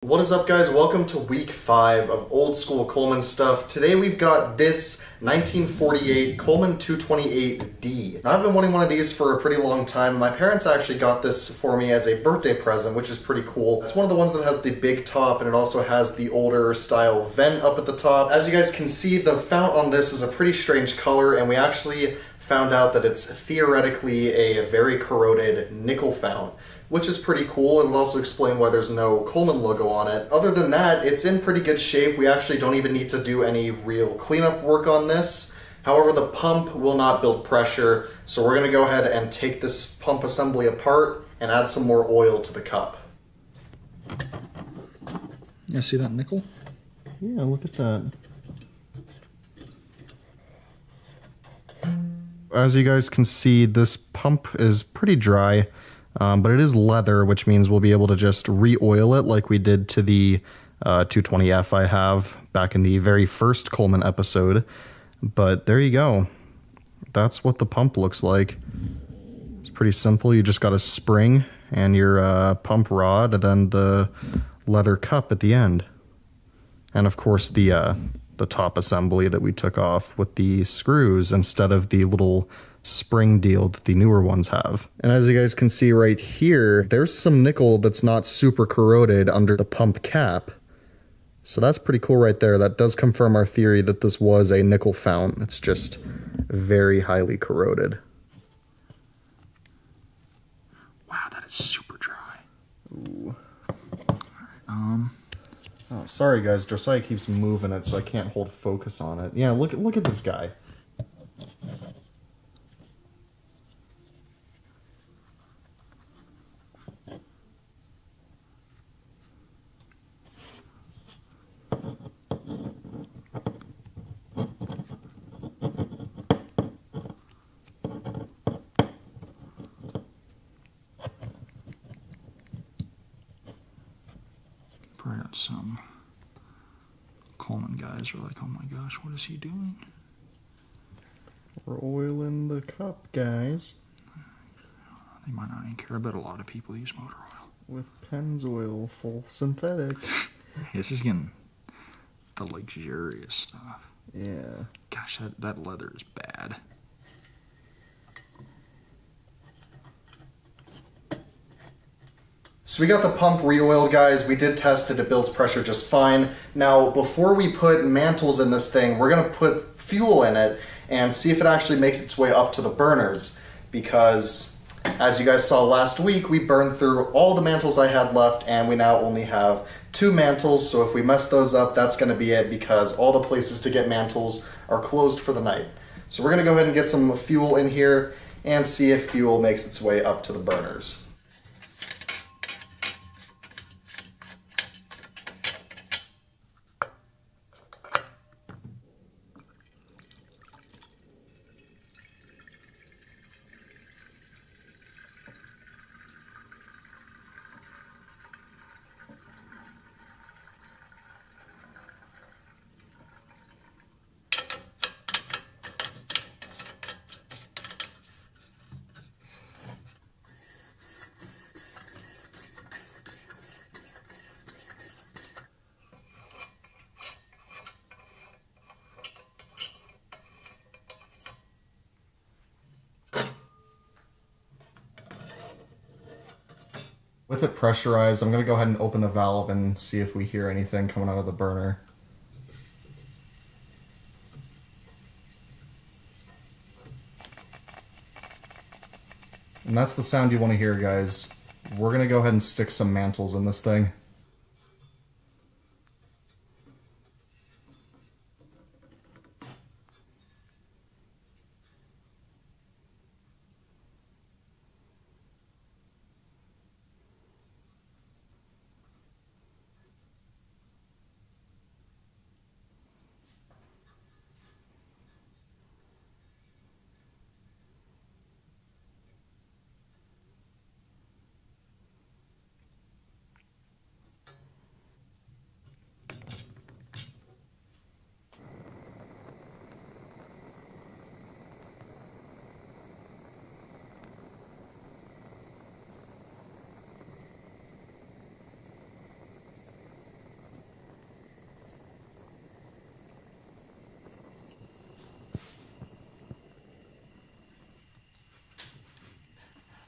What is up, guys? Welcome to week 5 of old school Coleman stuff. Today we've got this 1948 Coleman 228D. Now, I've been wanting one of these for a pretty long time. My parents actually got this for me as a birthday present, which is pretty cool. It's one of the ones that has the big top, and it also has the older style vent up at the top. As you guys can see, the fount on this is a pretty strange color, and we actually found out that it's theoretically a very corroded nickel fount, which is pretty cool, and would also explain why there's no Coleman logo on it. Other than that, it's in pretty good shape. We actually don't even need to do any real cleanup work on this. However, the pump will not build pressure, so we're gonna go ahead and take this pump assembly apart and add some more oil to the cup. You see that nickel? Yeah, look at that. As you guys can see, this pump is pretty dry. But it is leather, which means we'll be able to just re-oil it like we did to the 220F I have back in the very first Coleman episode. But there you go. That's what the pump looks like. It's pretty simple. You just got a spring and your pump rod, and then the leather cup at the end. And of course the top assembly that we took off with the screws instead of the little spring deal that the newer ones have. And as you guys can see right here, there's some nickel that's not super corroded under the pump cap. So that's pretty cool right there. That does confirm our theory that this was a nickel fount. It's just very highly corroded. Wow, that is super dry. Ooh. Alright, Oh, sorry guys, Josiah keeps moving it so I can't hold focus on it. Yeah, look at this guy. probably got some Coleman guys are like, oh my gosh, what is he doing? We're oiling the cup, guys. They might not even care, but a lot of people use motor oil. With Pennzoil, full synthetic. This is getting the luxurious stuff. Yeah. Gosh, that leather is bad. So we got the pump re-oiled, guys. We did test it. It builds pressure just fine. Now, before we put mantles in this thing, we're going to put fuel in it and see if it actually makes its way up to the burners. Because, as you guys saw last week, we burned through all the mantles I had left, and we now only have 2 mantles. So if we mess those up, that's going to be it, because all the places to get mantles are closed for the night. So we're going to go ahead and get some fuel in here and see if fuel makes its way up to the burners. With it pressurized, I'm going to go ahead and open the valve and see if we hear anything coming out of the burner. And that's the sound you want to hear, guys. We're going to go ahead and stick some mantles in this thing.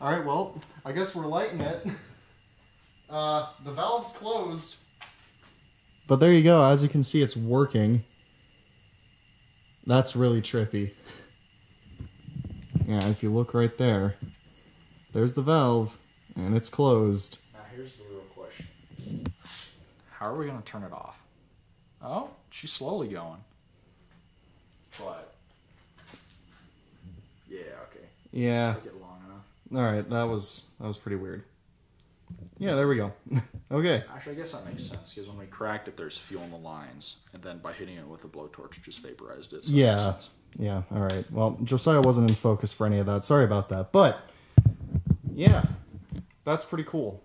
All right, well, I guess we're lighting it. The valve's closed. But there you go. As you can see, it's working. That's really trippy. Yeah, if you look right there, there's the valve, and it's closed. Now here's the real question. How are we going to turn it off? Oh, she's slowly going. But, yeah, okay. Yeah. Took it long enough. All right, that was pretty weird. Yeah, there we go. Okay. Actually, I guess that makes sense, because when we cracked it, there's fuel in the lines, and then by hitting it with a blowtorch, it just vaporized it. So yeah. That makes sense. Yeah, all right. Well, Josiah wasn't in focus for any of that. Sorry about that. But, yeah, that's pretty cool.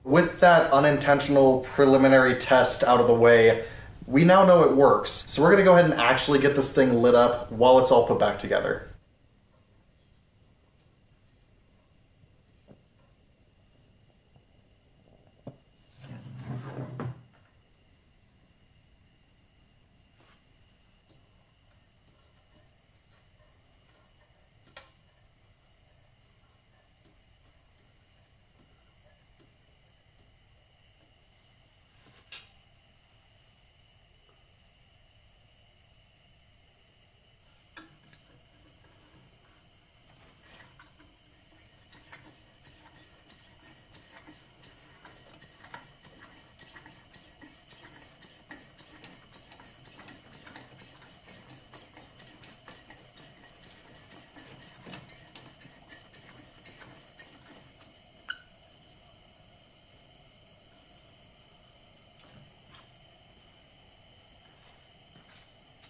With that unintentional preliminary test out of the way, we now know it works. So we're going to go ahead and actually get this thing lit up while it's all put back together.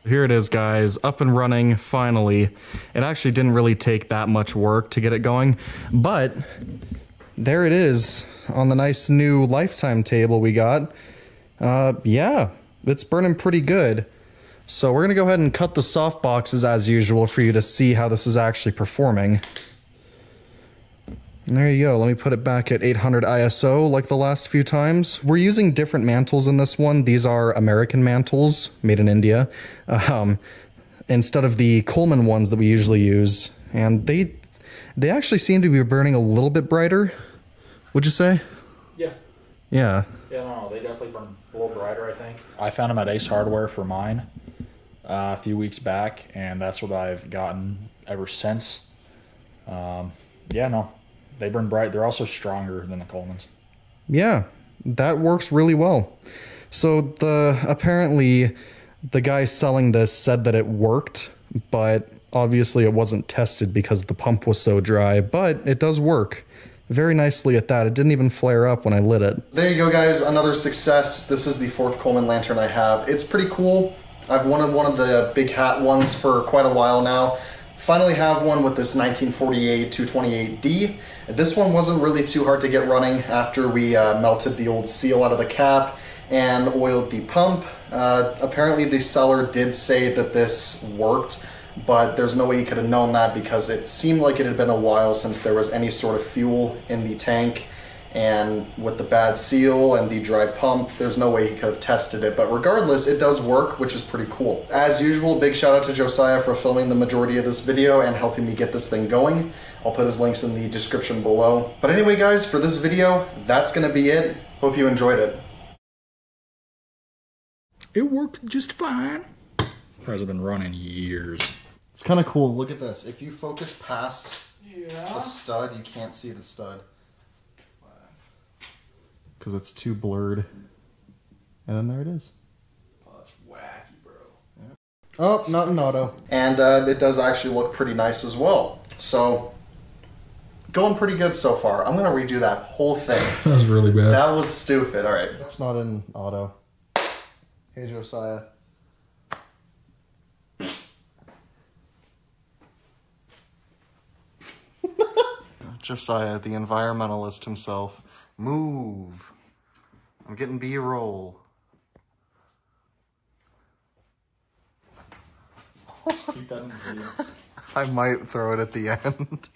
Here it is, guys, up and running, finally. It actually didn't really take that much work to get it going, but there it is on the nice new lifetime table we got. Yeah, it's burning pretty good. So we're gonna go ahead and cut the soft boxes as usual for you to see how this is actually performing. And there you go. Let me put it back at 800 ISO like the last few times. We're using different mantles in this one. These are American mantles made in India instead of the Coleman ones that we usually use. And they actually seem to be burning a little bit brighter, would you say? Yeah. Yeah. Yeah, no, they definitely burn a little brighter, I think. I found them at Ace Hardware for mine a few weeks back, and that's what I've gotten ever since. Yeah, no. They burn bright. They're also stronger than the Colemans. Yeah, that works really well. So apparently the guy selling this said that it worked, but obviously it wasn't tested because the pump was so dry, but it does work very nicely at that. It didn't even flare up when I lit it. There you go, guys. Another success. This is the 4th Coleman lantern I have. It's pretty cool. I've wanted one of the big hat ones for quite a while now. Finally have one with this 1948 228D. This one wasn't really too hard to get running after we melted the old seal out of the cap and oiled the pump. Apparently the seller did say that this worked, but there's no way he could have known that because it seemed like it had been a while since there was any sort of fuel in the tank, and with the bad seal and the dry pump, there's no way he could have tested it. But regardless, it does work, which is pretty cool. As usual, big shout out to Josiah for filming the majority of this video and helping me get this thing going. I'll put his links in the description below. But anyway, guys, for this video, that's gonna be it. Hope you enjoyed it. It worked just fine. Cars have been running years. It's kind of cool. Look at this. If you focus past the stud, you can't see the stud. Because it's too blurred. And then there it is. Oh, that's wacky, bro. Yeah. Oh, not in auto. And it does actually look pretty nice as well. So, going pretty good so far. I'm going to redo that whole thing. That was really bad. That was stupid. All right. That's not in auto. Hey, Josiah. Josiah, the environmentalist himself. Move. I'm getting B-roll. Keep that in the video. I might throw it at the end.